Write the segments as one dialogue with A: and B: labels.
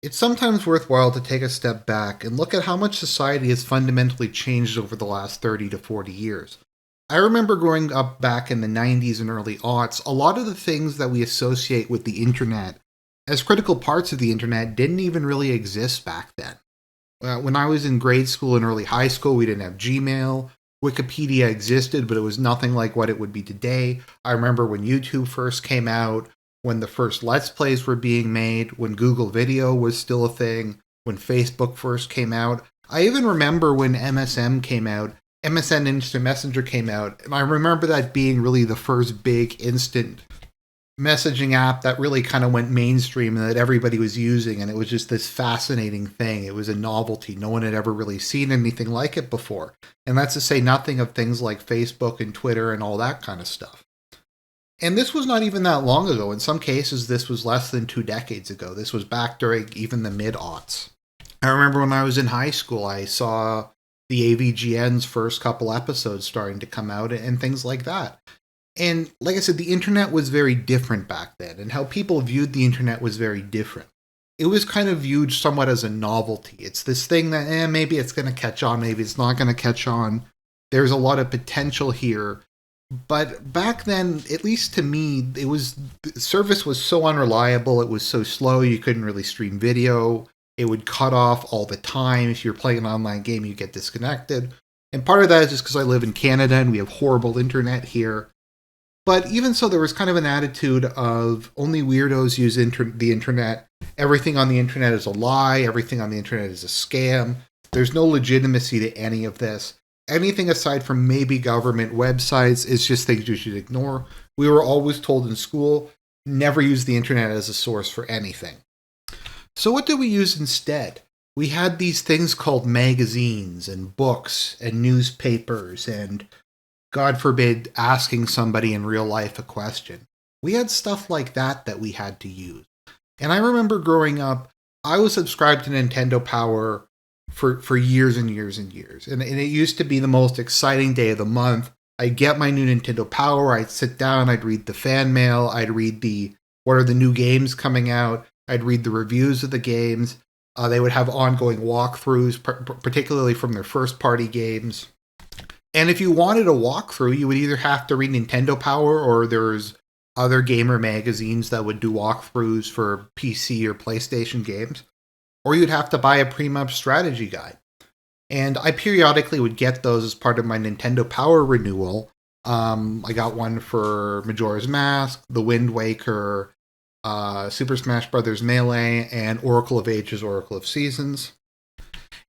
A: It's sometimes worthwhile to take a step back and look at how much society has fundamentally changed over the last 30 to 40 years. I remember growing up back in the 90s and early aughts, a lot of the things that we associate with the internet as critical parts of the internet didn't even really exist back then. When I was in grade school and early high school, we didn't have Gmail. Wikipedia existed, but it was nothing like what it would be today. I remember when YouTube first came out, when the first Let's Plays were being made, when Google Video was still a thing, when Facebook first came out. I even remember when MSM came out, MSN Instant Messenger came out, and I remember that being really the first big instant messaging app that really kind of went mainstream and that everybody was using, and it was just this fascinating thing. It was a novelty. No one had ever really seen anything like it before. And that's to say nothing of things like Facebook and Twitter and all that kind of stuff. And this was not even that long ago. In some cases, this was less than 2 decades ago. This was back during even the mid-aughts. I remember when I was in high school, I saw the AVGN's first couple episodes starting to come out and things like that. And like I said, the internet was very different back then, and how people viewed the internet was very different. It was kind of viewed somewhat as a novelty. It's this thing that, maybe it's going to catch on, maybe it's not going to catch on. There's a lot of potential here. But back then, at least to me, the service was so unreliable, it was so slow, you couldn't really stream video. It would cut off all the time. If you're playing an online game, you get disconnected. And part of that is just because I live in Canada and we have horrible internet here. But even so, there was kind of an attitude of only weirdos use the internet. Everything on the internet is a lie. Everything on the internet is a scam. There's no legitimacy to any of this. Anything aside from maybe government websites is just things you should ignore. We were always told in school, never use the internet as a source for anything. So what did we use instead? We had these things called magazines and books and newspapers and, God forbid, asking somebody in real life a question. We had stuff like that we had to use. And I remember growing up, I was subscribed to Nintendo Power for years and years and years. And it used to be the most exciting day of the month. I'd get my new Nintendo Power, I'd sit down, I'd read the fan mail, I'd read what are the new games coming out, I'd read the reviews of the games. They would have ongoing walkthroughs, particularly from their first-party games. And if you wanted a walkthrough, you would either have to read Nintendo Power or there's other gamer magazines that would do walkthroughs for PC or PlayStation games, or you'd have to buy a pre-map strategy guide. And I periodically would get those as part of my Nintendo Power renewal. I got one for Majora's Mask, The Wind Waker, Super Smash Bros. Melee, and Oracle of Ages, Oracle of Seasons.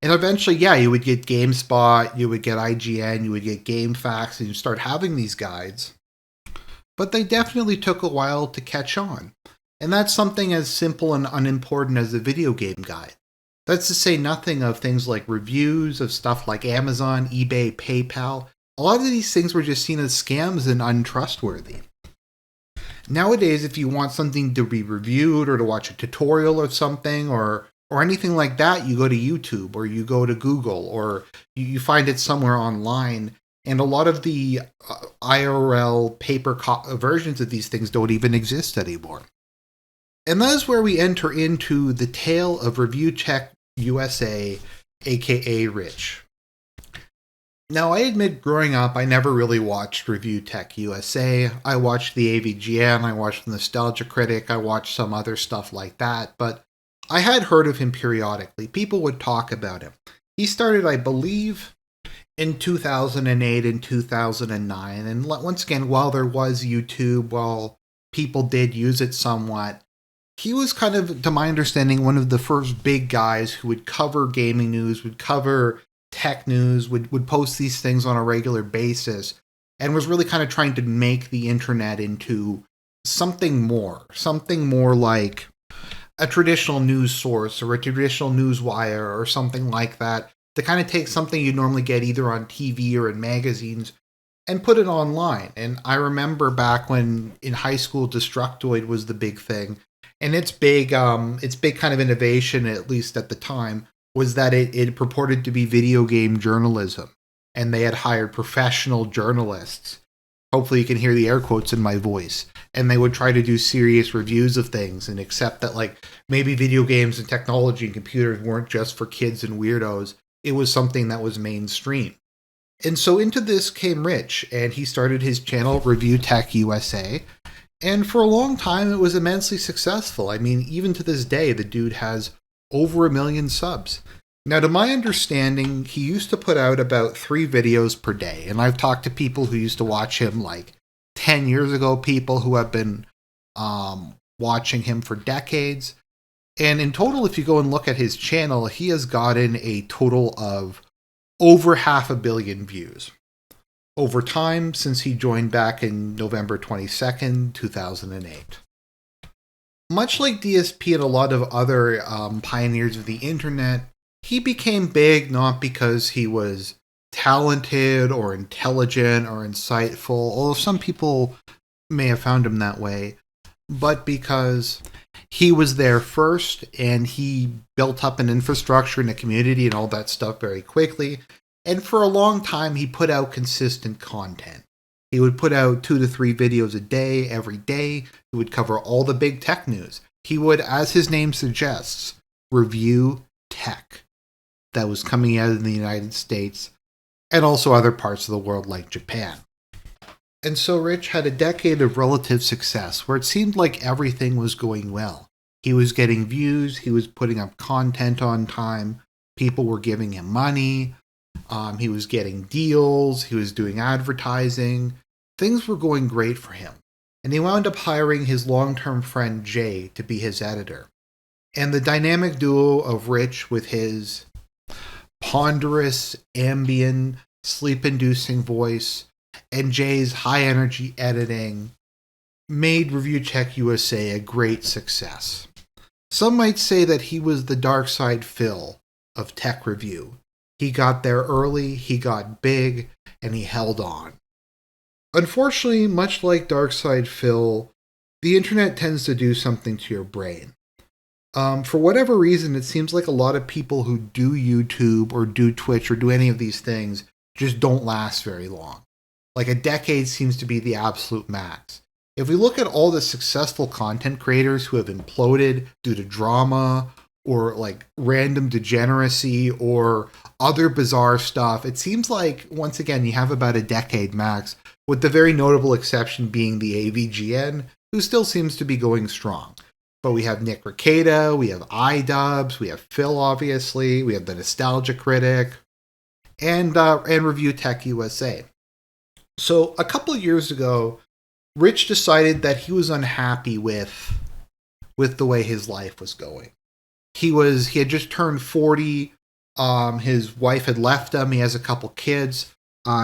A: And eventually, you would get GameSpot, you would get IGN, you would get GameFAQs, and you start having these guides. But they definitely took a while to catch on. And that's something as simple and unimportant as a video game guide. That's to say nothing of things like reviews of stuff like Amazon, eBay, PayPal. A lot of these things were just seen as scams and untrustworthy. Nowadays, if you want something to be reviewed or to watch a tutorial of something or anything like that, you go to YouTube or you go to Google or you find it somewhere online. And a lot of the IRL paper versions of these things don't even exist anymore. And that is where we enter into the tale of ReviewTechUSA, aka Rich. Now, I admit growing up, I never really watched ReviewTechUSA. I watched the AVGN, I watched the Nostalgia Critic, I watched some other stuff like that, but I had heard of him periodically. People would talk about him. He started, I believe, in 2008 and 2009. And once again, while there was YouTube, while people did use it somewhat, he was kind of, to my understanding, one of the first big guys who would cover gaming news, would cover tech news, would post these things on a regular basis, and was really kind of trying to make the internet into something more like a traditional news source or a traditional news wire or something like that, to kind of take something you normally get either on TV or in magazines and put it online. And I remember back when in high school Destructoid was the big thing, and its big kind of innovation, at least at the time, was that it purported to be video game journalism, and they had hired professional journalists Hopefully you can hear the air quotes in my voice. And they would try to do serious reviews of things and accept that, like, maybe video games and technology and computers weren't just for kids and weirdos. It was something that was mainstream. And so into this came Rich, and he started his channel, ReviewTechUSA. And for a long time, it was immensely successful. I mean, even to this day, the dude has over 1 million subs. Now, to my understanding, he used to put out about 3 videos per day. And I've talked to people who used to watch him like 10 years ago, people who have been watching him for decades. And in total, if you go and look at his channel, he has gotten a total of over 500 million views over time since he joined back in November 22nd, 2008. Much like DSP and a lot of other pioneers of the internet, he became big not because he was talented or intelligent or insightful, although some people may have found him that way, but because he was there first and he built up an infrastructure and a community and all that stuff very quickly. And for a long time, he put out consistent content. He would put out 2 to 3 videos a day, every day. He would cover all the big tech news. He would, as his name suggests, review tech that was coming out in the United States and also other parts of the world like Japan. And so Rich had a decade of relative success where it seemed like everything was going well. He was getting views, he was putting up content on time, people were giving him money, he was getting deals, he was doing advertising. Things were going great for him. And he wound up hiring his long-term friend Jay to be his editor. And the dynamic duo of Rich with his ponderous, ambient, sleep-inducing voice and Jay's high-energy editing made ReviewTechUSA a great success. Some might say that he was the dark side Phil of tech review. He got there early, he got big, and he held on. Unfortunately, much like dark side Phil, the internet tends to do something to your brain. For whatever reason, it seems like a lot of people who do YouTube or do Twitch or do any of these things just don't last very long. Like a decade seems to be the absolute max. If we look at all the successful content creators who have imploded due to drama or like random degeneracy or other bizarre stuff, it seems like, once again, you have about a decade max, with the very notable exception being the AVGN, who still seems to be going strong. But we have Nick Rekieta, we have iDubbbz, we have Phil, obviously, we have the Nostalgia Critic, and ReviewTechUSA. So a couple of years ago, Rich decided that he was unhappy with the way his life was going. He had just turned 40. His wife had left him. He has a couple kids.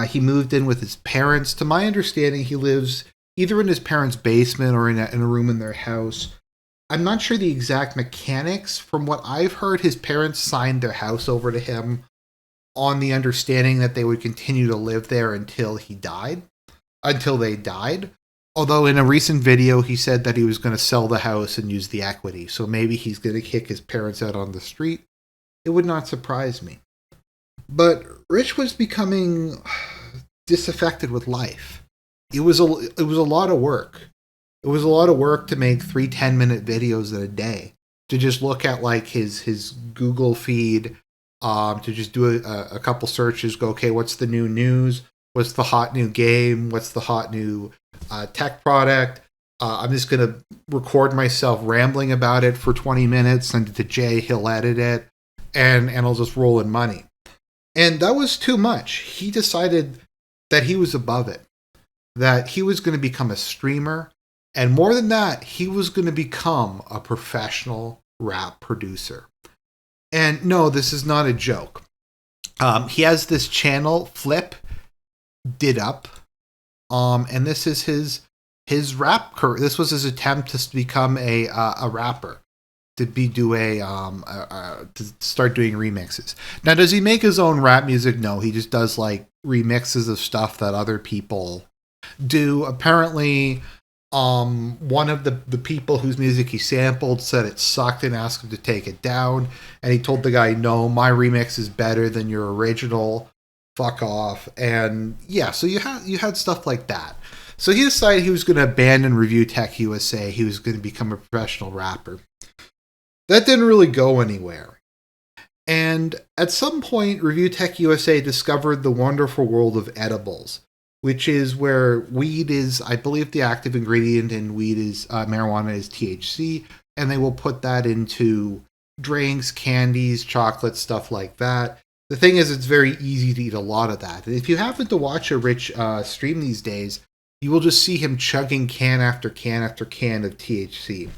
A: He moved in with his parents. To my understanding, he lives either in his parents' basement or in a room in their house. I'm not sure the exact mechanics. From what I've heard, his parents signed their house over to him on the understanding that they would continue to live there until they died. Although in a recent video, he said that he was going to sell the house and use the equity. So maybe he's going to kick his parents out on the street. It would not surprise me. But Rich was becoming disaffected with life. It was a lot of work. It was a lot of work to make 3 10-minute videos in a day. To just look at like his Google feed, to just do a couple searches, go, okay, what's the new news? What's the hot new game? What's the hot new tech product? I'm just going to record myself rambling about it for 20 minutes, send it to Jay, he'll edit it, and I'll just roll in money. And that was too much. He decided that he was above it, that he was going to become a streamer, and more than that, he was going to become a professional rap producer. And no, this is not a joke. He has this channel, Flip Did Up, and this is his rap career. This was his attempt to become a rapper, to start doing remixes. Now, does he make his own rap music? No, he just does like remixes of stuff that other people do. Apparently, one of the people whose music he sampled said it sucked and asked him to take it down, and he told the guy, no, my remix is better than your original, fuck off. And yeah, so you had stuff like that. So he decided he was going to abandon ReviewTechUSA. He was going to become a professional rapper. That didn't really go anywhere. And at some point, ReviewTechUSA discovered the wonderful world of edibles, which is where weed is, I believe the active ingredient in weed is marijuana is THC, and they will put that into drinks, candies, chocolate, stuff like that. The thing is, it's very easy to eat a lot of that. And if you happen to watch a Rich stream these days, you will just see him chugging can after can after can of THC,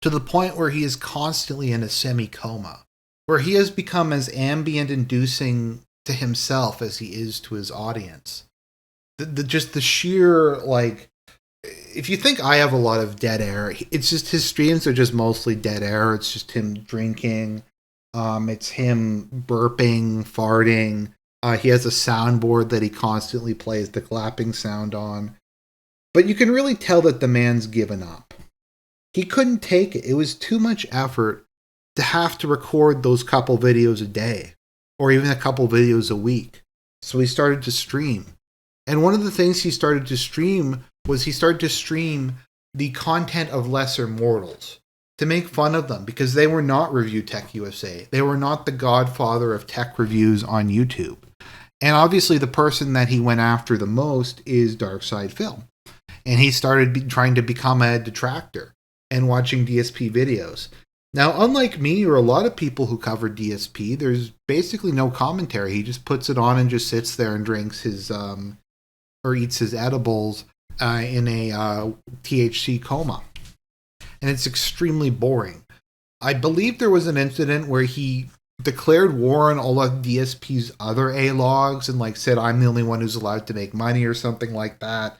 A: to the point where he is constantly in a semi-coma, where he has become as ambient-inducing to himself as he is to his audience. Just the sheer, like, if you think I have a lot of dead air, it's just his streams are just mostly dead air. It's just him drinking. It's him burping, farting. He has a soundboard that he constantly plays the clapping sound on. But you can really tell that the man's given up. He couldn't take it. It was too much effort to have to record those couple videos a day, or even a couple videos a week. So he started to stream. And one of the things he started to stream was he started to stream the content of lesser mortals to make fun of them, because they were not ReviewTechUSA. They were not the godfather of tech reviews on YouTube. And obviously the person that he went after the most is Darkside Phil. And he started trying to become a detractor and watching DSP videos. Now, unlike me or a lot of people who cover DSP, there's basically no commentary. He just puts it on and just sits there and drinks his, or eats his edibles in a THC coma. And it's extremely boring. I believe there was an incident where he declared war on all of DSP's other A-logs and like said, I'm the only one who's allowed to make money or something like that.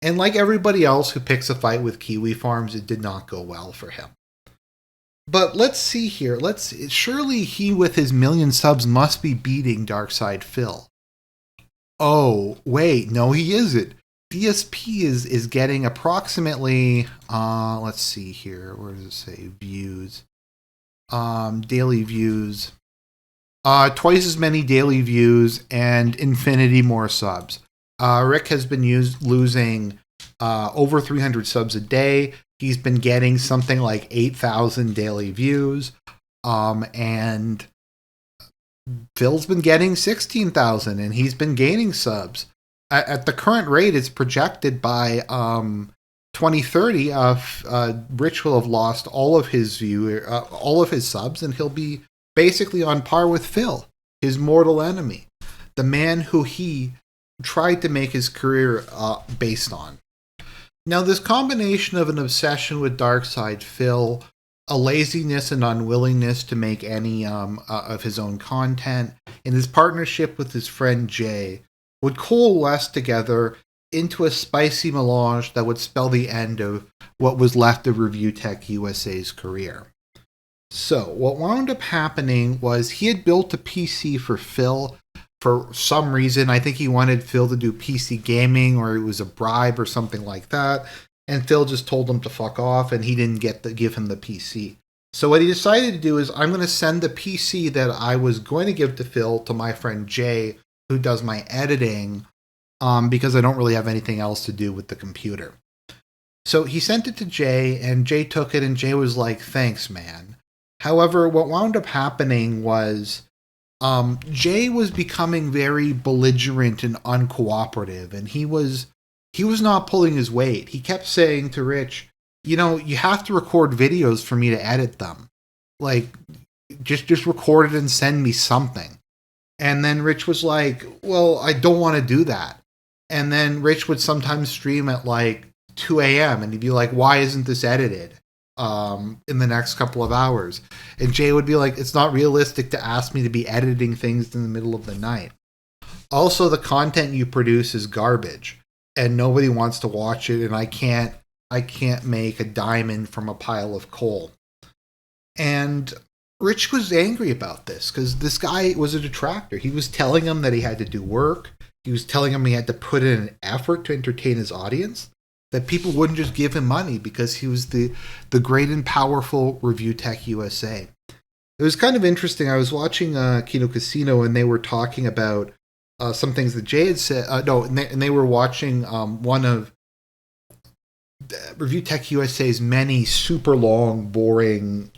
A: And like everybody else who picks a fight with Kiwi Farms, it did not go well for him. But let's see here. Surely he with his 1 million subs must be beating Darkside Phil. Oh, wait, no he isn't. DSP is getting approximately, let's see here, where does it say, views, daily views, twice as many daily views and infinity more subs. Rick has been losing over 300 subs a day. He's been getting something like 8,000 daily views, and Phil's been getting 16,000, and he's been gaining subs. At the current rate, it's projected by 2030. Rich will have lost all of his all of his subs, and he'll be basically on par with Phil, his mortal enemy, the man who he tried to make his career based on. Now, this combination of an obsession with Darkside Phil, a laziness and unwillingness to make any of his own content, and his partnership with his friend Jay would coalesce together into a spicy melange that would spell the end of what was left of ReviewTechUSA's career. So, what wound up happening was he had built a PC for Phil. For some reason, I think he wanted Phil to do PC gaming, or it was a bribe or something like that. And Phil just told him to fuck off, and he didn't give him the PC. So what he decided to do is, I'm going to send the PC that I was going to give to Phil to my friend Jay, who does my editing, because I don't really have anything else to do with the computer. So he sent it to Jay, and Jay took it, and Jay was like, thanks, man. However, what wound up happening was, Jay was becoming very belligerent and uncooperative, and he was not pulling his weight. He kept saying to Rich, you have to record videos for me to edit them. Like, just record it and send me something. And then Rich was like, well, I don't want to do that. And then Rich would sometimes stream at like 2 a.m. and he'd be like, why isn't this edited in the next couple of hours? And Jay would be like, it's not realistic to ask me to be editing things in the middle of the night. Also, the content you produce is garbage and nobody wants to watch it, and I can't make a diamond from a pile of coal. And Rich was angry about this because this guy was a detractor. He was telling him that he had to do work. He was telling him he had to put in an effort to entertain his audience, that people wouldn't just give him money because he was the great and powerful ReviewTechUSA. It was kind of interesting. I was watching KinoCasino, and they were talking about some things that Jay had said. No, and they were watching one of Review Tech USA's many super long, boring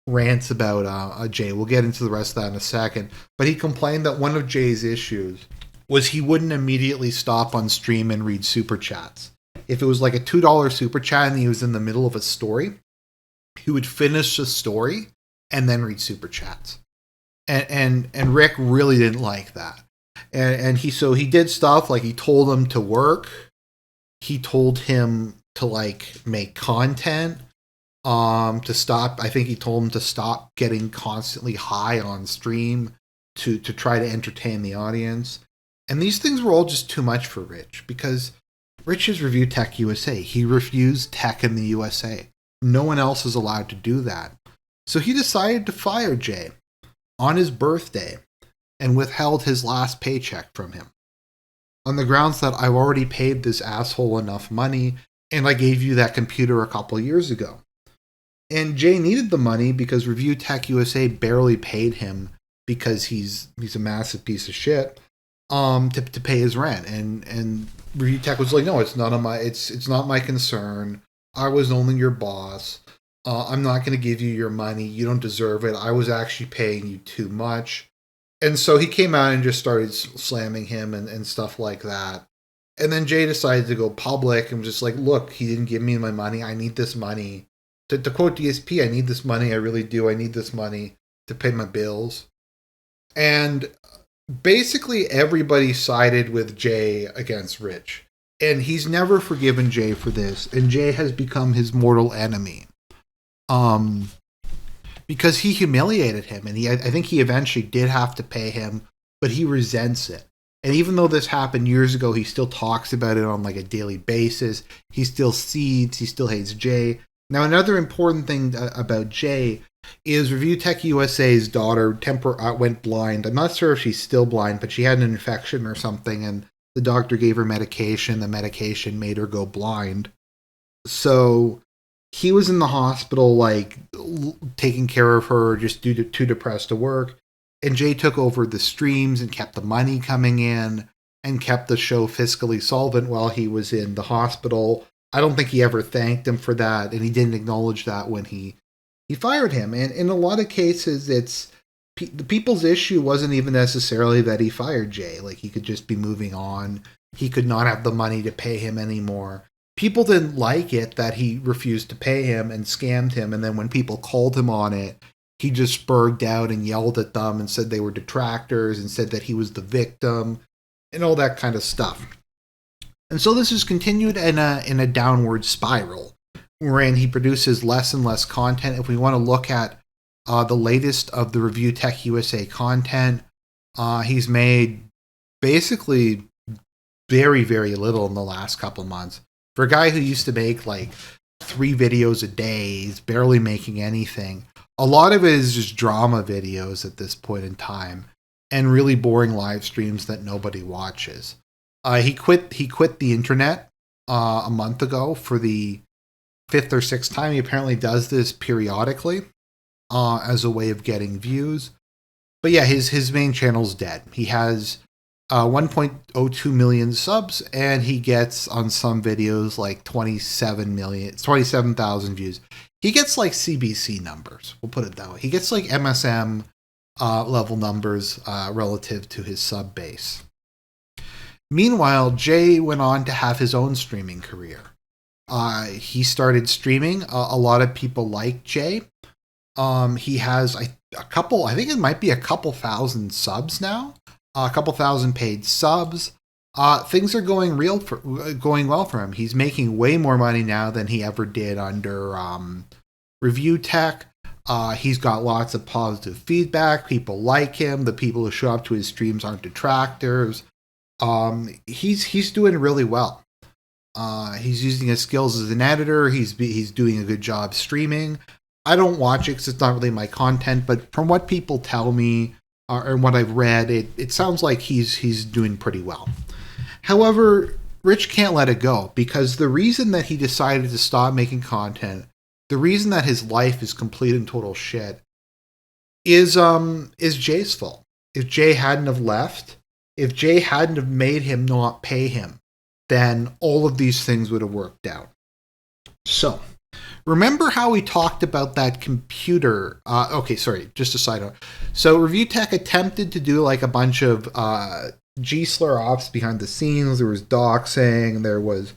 A: rants about Jay. We'll get into the rest of that in a second. But he complained that one of Jay's issues was he wouldn't immediately stop on stream and read super chats. If it was like a $2 super chat and he was in the middle of a story, he would finish the story and then read super chats. And Rick really didn't like that. And he did stuff like he told him to work. He told him to like make content. To stop. I think he told him to stop getting constantly high on stream to try to entertain the audience. And these things were all just too much for Rich, because Rich is Review Tech USA. He reviews tech in the USA. No one else is allowed to do that. So he decided to fire Jay on his birthday and withheld his last paycheck from him, on the grounds that I've already paid this asshole enough money and I gave you that computer a couple years ago. And Jay needed the money because Review Tech USA barely paid him, because he's a massive piece of shit, to pay his rent. And Review Tech was like, no, it's not my concern. I was only your boss. I'm not going to give you your money. You don't deserve it. I was actually paying you too much. And so he came out and just started slamming him and stuff like that. And then Jay decided to go public and was just like, look, he didn't give me my money. I need this money. To quote DSP, I need this money. I really do. I need this money to pay my bills. And basically everybody sided with Jay against Rich. And he's never forgiven Jay for this. And Jay has become his mortal enemy. Because he humiliated him. And I think he eventually did have to pay him, but he resents it. And even though this happened years ago, he still talks about it on like a daily basis. He still seeds. He still hates Jay. Now, another important thing about Jay is Review Tech USA's daughter went blind. I'm not sure if she's still blind, but she had an infection or something, and the doctor gave her medication. The medication made her go blind. So he was in the hospital, like, taking care of her, just too depressed to work. And Jay took over the streams and kept the money coming in and kept the show fiscally solvent while he was in the hospital. I don't think he ever thanked him for that, and he didn't acknowledge that when he fired him. And in a lot of cases, the people's issue wasn't even necessarily that he fired Jay. Like, he could just be moving on. He could not have the money to pay him anymore. People didn't like it that he refused to pay him and scammed him, and then when people called him on it, he just spurred out and yelled at them and said they were detractors and said that he was the victim and all that kind of stuff. And so this has continued in a downward spiral, wherein he produces less and less content. If we want to look at the latest of the Review Tech USA content, he's made basically very, very little in the last couple months. For a guy who used to make like 3 videos a day, he's barely making anything. A lot of it is just drama videos at this point in time, and really boring live streams that nobody watches. He quit the internet a month ago for the 5th or 6th time. He apparently does this periodically as a way of getting views. But yeah, his main channel's dead. He has 1.02 million subs, and he gets on some videos like 27,000 views. He gets like CBC numbers, we'll put it that way. He gets like MSM level numbers relative to his sub base. Meanwhile, Jay went on to have his own streaming career. He started streaming. A lot of people like Jay. He has a couple, I think it might be a couple thousand subs now, a couple thousand paid subs. Things are going well for him. He's making way more money now than he ever did under Review Tech. He's got lots of positive feedback. People like him. The people who show up to his streams aren't detractors. He's doing really well. He's using his skills as an editor. He's doing a good job streaming. I don't watch it because it's not really my content, but from what people tell me or what I've read, it sounds like he's doing pretty well. However, Rich can't let it go, because the reason that he decided to stop making content, the reason that his life is complete and total shit, is Jay's fault. If Jay hadn't have left, if Jay hadn't have made him not pay him, then all of these things would have worked out. So, remember how we talked about that computer? Okay, sorry, just a side note. So, ReviewTech attempted to do like a bunch of G-slur ops behind the scenes. There was doxing, there was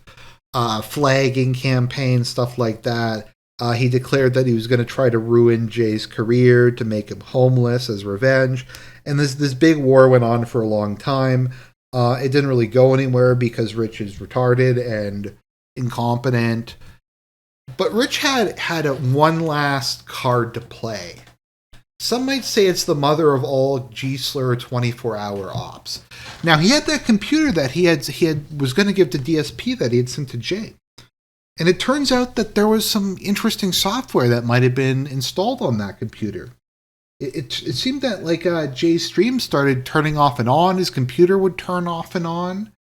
A: flagging campaigns, stuff like that. He declared that he was going to try to ruin Jay's career to make him homeless as revenge. And this big war went on for a long time. It didn't really go anywhere because Rich is retarded and incompetent. But Rich had one last card to play. Some might say it's the mother of all G-slur 24-hour ops. Now, he had that computer that he was going to give to DSP that he had sent to Jay. And it turns out that there was some interesting software that might have been installed on that computer. It seemed that like Jay's stream started turning off and on, his computer would turn off and on,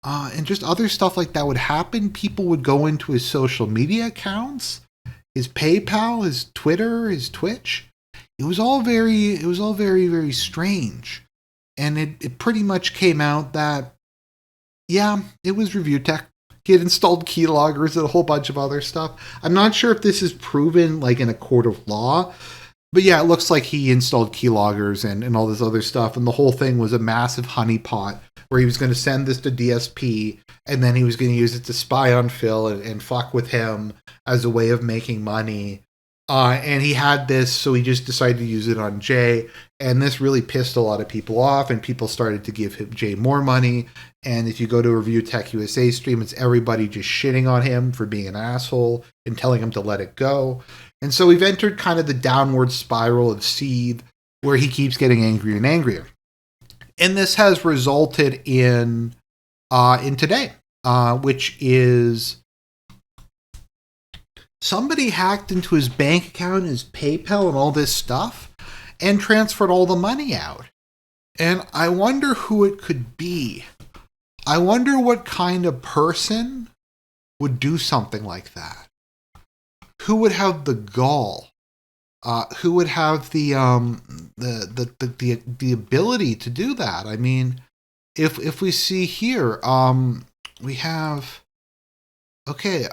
A: and just other stuff like that would happen. People would go into his social media accounts, his PayPal, his Twitter, his Twitch. It was all very, very strange. And it pretty much came out that, yeah, it was ReviewTech. He had installed keyloggers and a whole bunch of other stuff. I'm not sure if this is proven like in a court of law, but yeah, it looks like he installed keyloggers and all this other stuff. And the whole thing was a massive honeypot where he was going to send this to DSP and then he was going to use it to spy on Phil and fuck with him as a way of making money. And he had this, so he just decided to use it on Jay. And this really pissed a lot of people off, and people started to give Jay more money. And if you go to a ReviewTechUSA stream, it's everybody just shitting on him for being an asshole and telling him to let it go. And so we've entered kind of the downward spiral of Seed, where he keeps getting angrier and angrier. And this has resulted in today, which is somebody hacked into his bank account, his PayPal, and all this stuff, and transferred all the money out. And I wonder who it could be. I wonder what kind of person would do something like that. Who would have the gall? Who would have the ability to do that? I mean, if we see here, we have. Okay.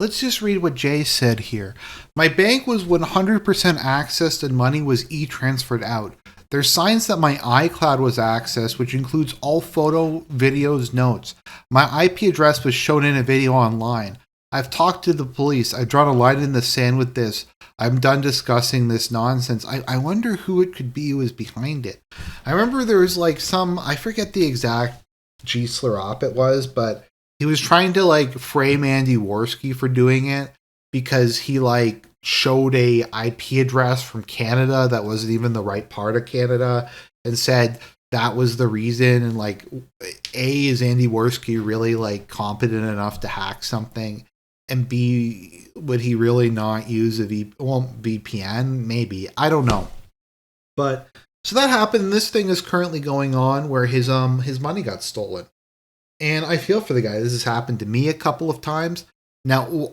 A: Let's just read what Jay said here. My bank was 100% accessed and money was e-transferred out. There's signs that my iCloud was accessed, which includes all photo, videos, notes. My IP address was shown in a video online. I've talked to the police. I've drawn a line in the sand with this. I'm done discussing this nonsense. I wonder who it could be who is behind it. I remember there was like I forget the exact G-slur op it was, but he was trying to like frame Andy Worski for doing it because he like showed a IP address from Canada that wasn't even the right part of Canada and said that was the reason. And like, is Andy Worski really like competent enough to hack something? And B, would he really not use a VPN? Maybe. I don't know. But so that happened. This thing is currently going on where his money got stolen. And I feel for the guy. This has happened to me a couple of times. Now,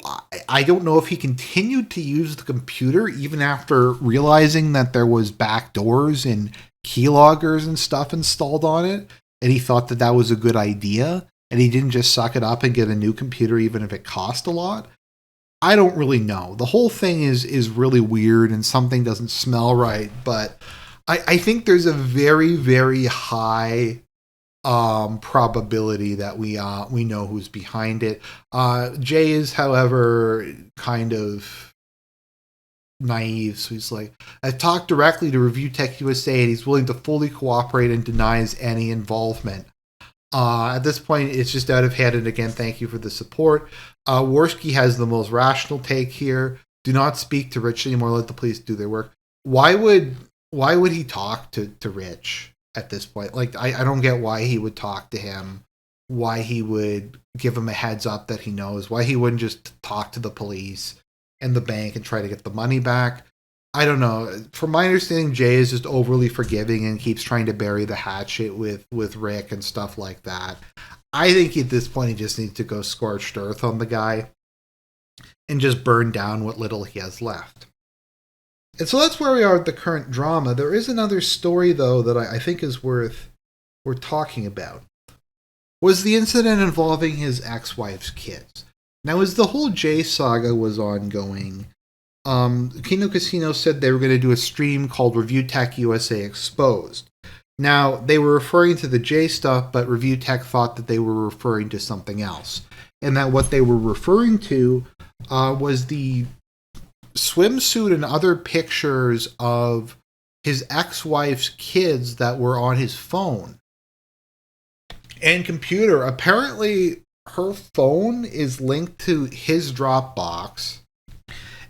A: I don't know if he continued to use the computer even after realizing that there was backdoors and keyloggers and stuff installed on it, and he thought that that was a good idea, and he didn't just suck it up and get a new computer even if it cost a lot. I don't really know. The whole thing is really weird, and something doesn't smell right, but I think there's a very, very high probability that we know who's behind it. Jay is, however, kind of naive, so he's like, I've talked directly to ReviewTechUSA and he's willing to fully cooperate and denies any involvement. At this point, it's just out of hand, and again, thank you for the support. Worski has the most rational take here. Do not speak to Rich anymore, let the police do their work. Why would he talk to Rich at this point? Like, I don't get why he would talk to him, why he would give him a heads up that he knows, why he wouldn't just talk to the police and the bank and try to get the money back. I don't know. From my understanding, Jay is just overly forgiving and keeps trying to bury the hatchet with Rick and stuff like that. I think at this point he just needs to go scorched earth on the guy and just burn down what little he has left. And so that's where we are with the current drama. There is another story, though, that I think is worth talking about. Was the incident involving his ex-wife's kids. Now, as the whole Jay saga was ongoing, KinoCasino said they were going to do a stream called ReviewTechUSA Exposed. Now, they were referring to the Jay stuff, but ReviewTech thought that they were referring to something else. And that what they were referring to was the swimsuit and other pictures of his ex-wife's kids that were on his phone and computer. Apparently, her phone is linked to his Dropbox,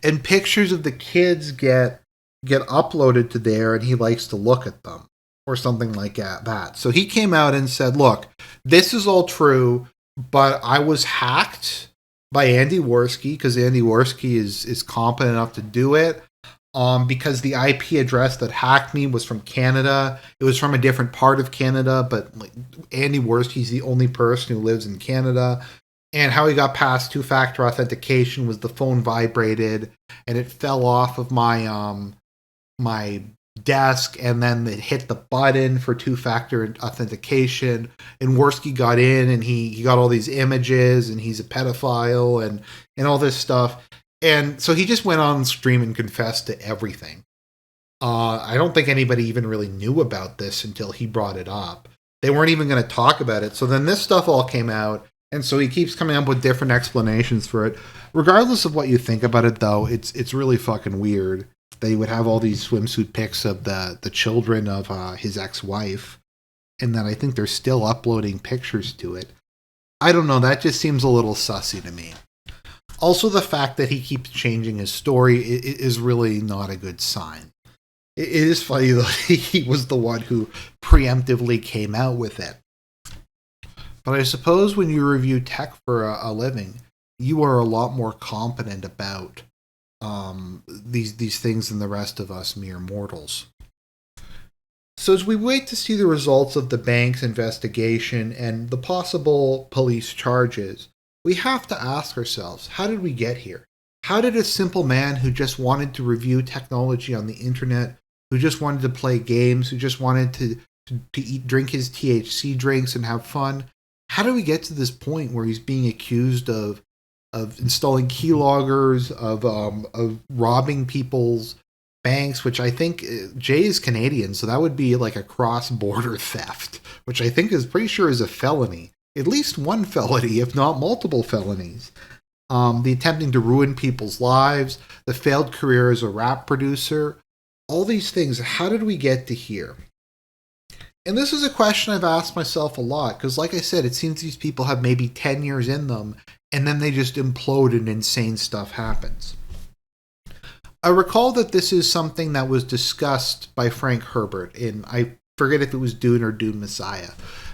A: and pictures of the kids get uploaded to there, and he likes to look at them or something like that. So he came out and said, look, this is all true, but I was hacked by Andy Worski, because Andy Worski is competent enough to do it, because the IP address that hacked me was from Canada. It was from a different part of Canada, but like, Andy Worski's the only person who lives in Canada. And how he got past two-factor authentication was the phone vibrated, and it fell off of my my desk, and then it hit the button for two-factor authentication, and Worski got in, and he got all these images, and he's a pedophile, and all this stuff. And so he just went on stream and confessed to everything. I don't think anybody even really knew about this until he brought it up. They weren't even going to talk about it. So then this stuff all came out, and so he keeps coming up with different explanations for it. Regardless of what you think about it, though, it's really fucking weird. They would have all these swimsuit pics of the children of his ex-wife, and then I think they're still uploading pictures to it. I don't know, that just seems a little sussy to me. Also, the fact that he keeps changing his story is really not a good sign. It is funny, though, he was the one who preemptively came out with it. But I suppose when you review tech for a living, you are a lot more competent about these things than the rest of us mere mortals. So as we wait to see the results of the bank's investigation and the possible police charges, we have to ask ourselves, how did we get here? How did a simple man who just wanted to review technology on the internet, who just wanted to play games, who just wanted to drink his THC drinks and have fun, how do we get to this point where he's being accused of installing keyloggers, of robbing people's banks, which I think Jay is Canadian, so that would be like a cross-border theft, which I think is pretty sure is a felony. At least one felony, if not multiple felonies. The attempting to ruin people's lives, the failed career as a rap producer, all these things. How did we get to here? And this is a question I've asked myself a lot, because like I said, it seems these people have maybe 10 years in them, and then they just implode and insane stuff happens. I recall that this is something that was discussed by Frank Herbert in, I forget if it was Dune or Dune Messiah,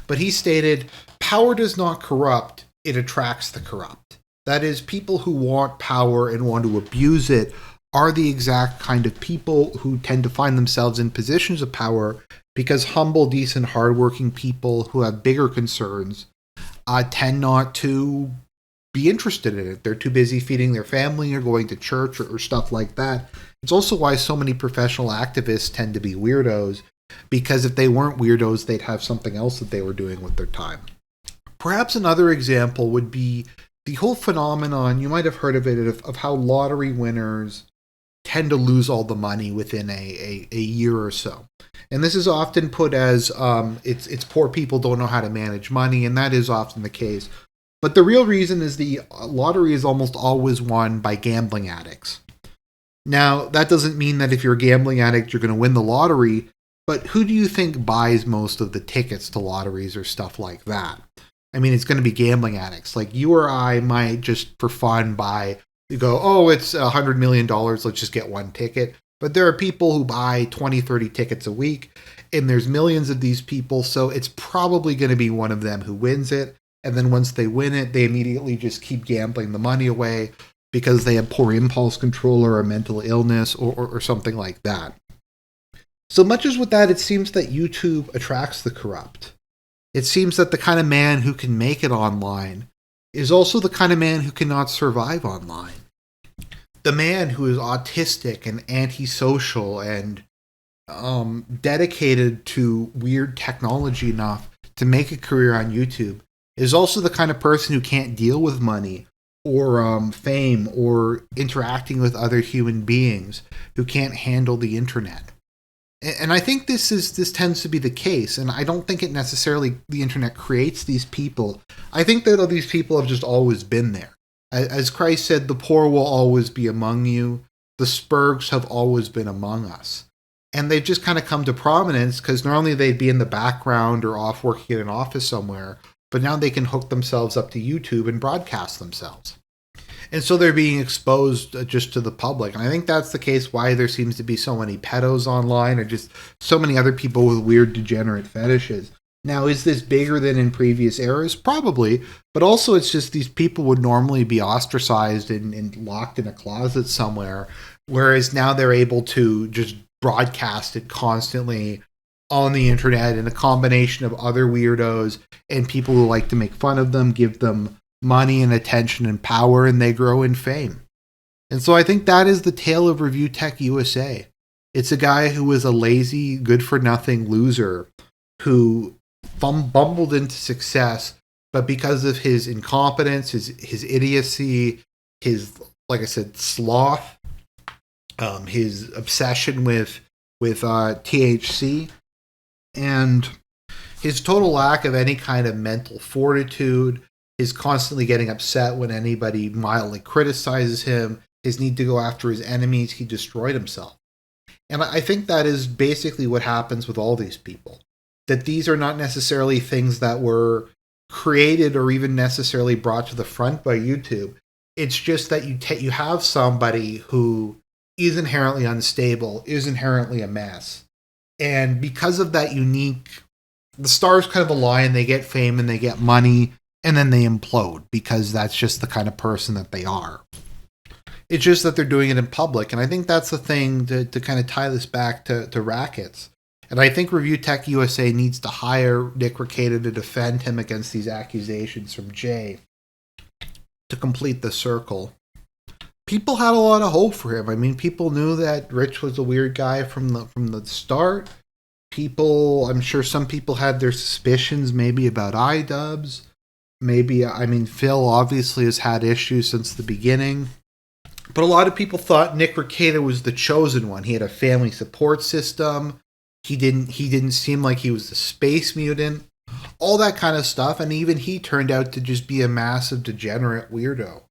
A: but he stated, power does not corrupt, it attracts the corrupt. That is, people who want power and want to abuse it are the exact kind of people who tend to find themselves in positions of power, because humble, decent, hardworking people who have bigger concerns tend not to be interested in it. They're too busy feeding their family or going to church or stuff like that. It's also why so many professional activists tend to be weirdos, because if they weren't weirdos, they'd have something else that they were doing with their time. Perhaps another example would be the whole phenomenon, you might have heard of it, of how lottery winners tend to lose all the money within a year or so. And this is often put as it's poor people don't know how to manage money, and that is often the case. But the real reason is the lottery is almost always won by gambling addicts. Now, that doesn't mean that if you're a gambling addict, you're going to win the lottery, but who do you think buys most of the tickets to lotteries or stuff like that? I mean, it's going to be gambling addicts. Like you or I might just for fun buy, you go, oh, it's $100 million, let's just get one ticket. But there are people who buy 20, 30 tickets a week, and there's millions of these people, so it's probably going to be one of them who wins it. And then once they win it, they immediately just keep gambling the money away because they have poor impulse control or a mental illness or something like that. So much as with that, it seems that YouTube attracts the corrupt. It seems that the kind of man who can make it online is also the kind of man who cannot survive online. the man who is autistic and antisocial and dedicated to weird technology enough to make a career on YouTube is also the kind of person who can't deal with money or fame or interacting with other human beings, who can't handle the internet. And I think this tends to be the case, and I don't think it necessarily the internet creates these people. I think that these people have just always been there. As Christ said, the poor will always be among you. The Spurgs have always been among us. And they've just kind of come to prominence because normally they'd be in the background or off working in an office somewhere, but now they can hook themselves up to YouTube and broadcast themselves. And so they're being exposed just to the public. And I think that's the case why there seems to be so many pedos online or just so many other people with weird degenerate fetishes. Now, is this bigger than in previous eras? Probably. But also it's just these people would normally be ostracized and locked in a closet somewhere, whereas now they're able to just broadcast it constantly on the internet in a combination of other weirdos and people who like to make fun of them, give them money and attention and power, and they grow in fame. And so I think that is the tale of ReviewTechUSA. It's a guy who was a lazy, good-for-nothing loser who bumbled into success, but because of his incompetence, his idiocy, his, like I said, sloth, his obsession with THC, and his total lack of any kind of mental fortitude, his constantly getting upset when anybody mildly criticizes him, his need to go after his enemies, he destroyed himself. And I think that is basically what happens with all these people. That these are not necessarily things that were created or even necessarily brought to the front by YouTube. It's just that you have somebody who is inherently unstable, is inherently a mess. And because of that the stars kind of align, they get fame and they get money, and then they implode because that's just the kind of person that they are. It's just that they're doing it in public. And I think that's the thing to kind of tie this back to rackets. And I think ReviewTechUSA needs to hire Nick Rekieta to defend him against these accusations from Jay to complete the circle. People had a lot of hope for him. I mean, people knew that Rich was a weird guy from the start. I'm sure some people had their suspicions maybe about iDubbbz. Phil obviously has had issues since the beginning. But a lot of people thought Nick Rekieta was the chosen one. He had a family support system. He didn't seem like he was a space mutant. All that kind of stuff. And even he turned out to just be a massive degenerate weirdo.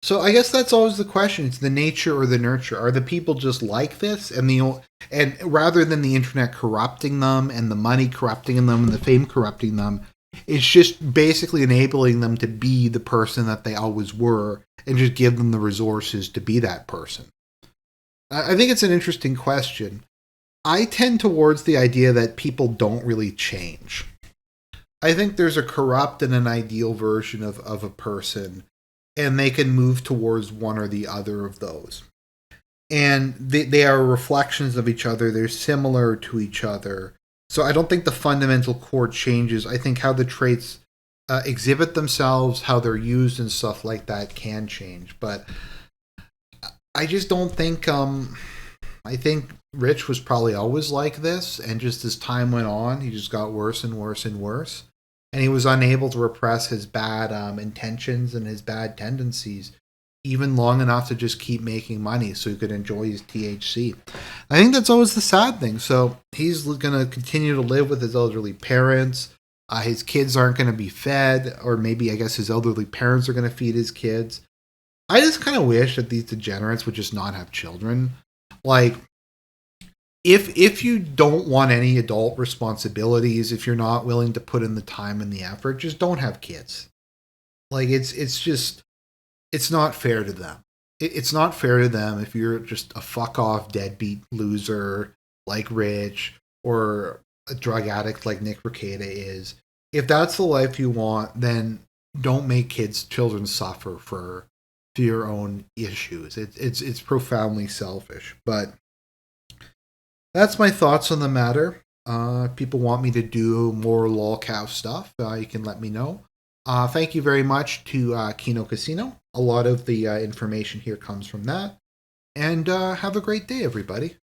A: So I guess that's always the question. It's the nature or the nurture. Are the people just like this? And rather than the internet corrupting them and the money corrupting them and the fame corrupting them, it's just basically enabling them to be the person that they always were and just give them the resources to be that person. I think it's an interesting question. I tend towards the idea that people don't really change. I think there's a corrupt and an ideal version of a person, and they can move towards one or the other of those. And they are reflections of each other. They're similar to each other. So I don't think the fundamental core changes. I think how the traits exhibit themselves, how they're used and stuff like that can change. But I just don't think... I think Rich was probably always like this, and just as time went on, he just got worse and worse and worse. And he was unable to repress his bad intentions and his bad tendencies even long enough to just keep making money so he could enjoy his THC. I think that's always the sad thing. So he's going to continue to live with his elderly parents. His kids aren't going to be fed, or maybe I guess his elderly parents are going to feed his kids. I just kind of wish that these degenerates would just not have children. Like, if you don't want any adult responsibilities, if you're not willing to put in the time and the effort, just don't have kids. Like, it's not fair to them. It's not fair to them if you're just a fuck-off deadbeat loser like Rich or a drug addict like Nick Rekieta is. If that's the life you want, then don't make children suffer for your own issues. It's profoundly selfish. But that's my thoughts on the matter. If people want me to do more lolcow stuff, you can let me know. Thank you very much to KinoCasino. A lot of the information here comes from that. And have a great day, everybody.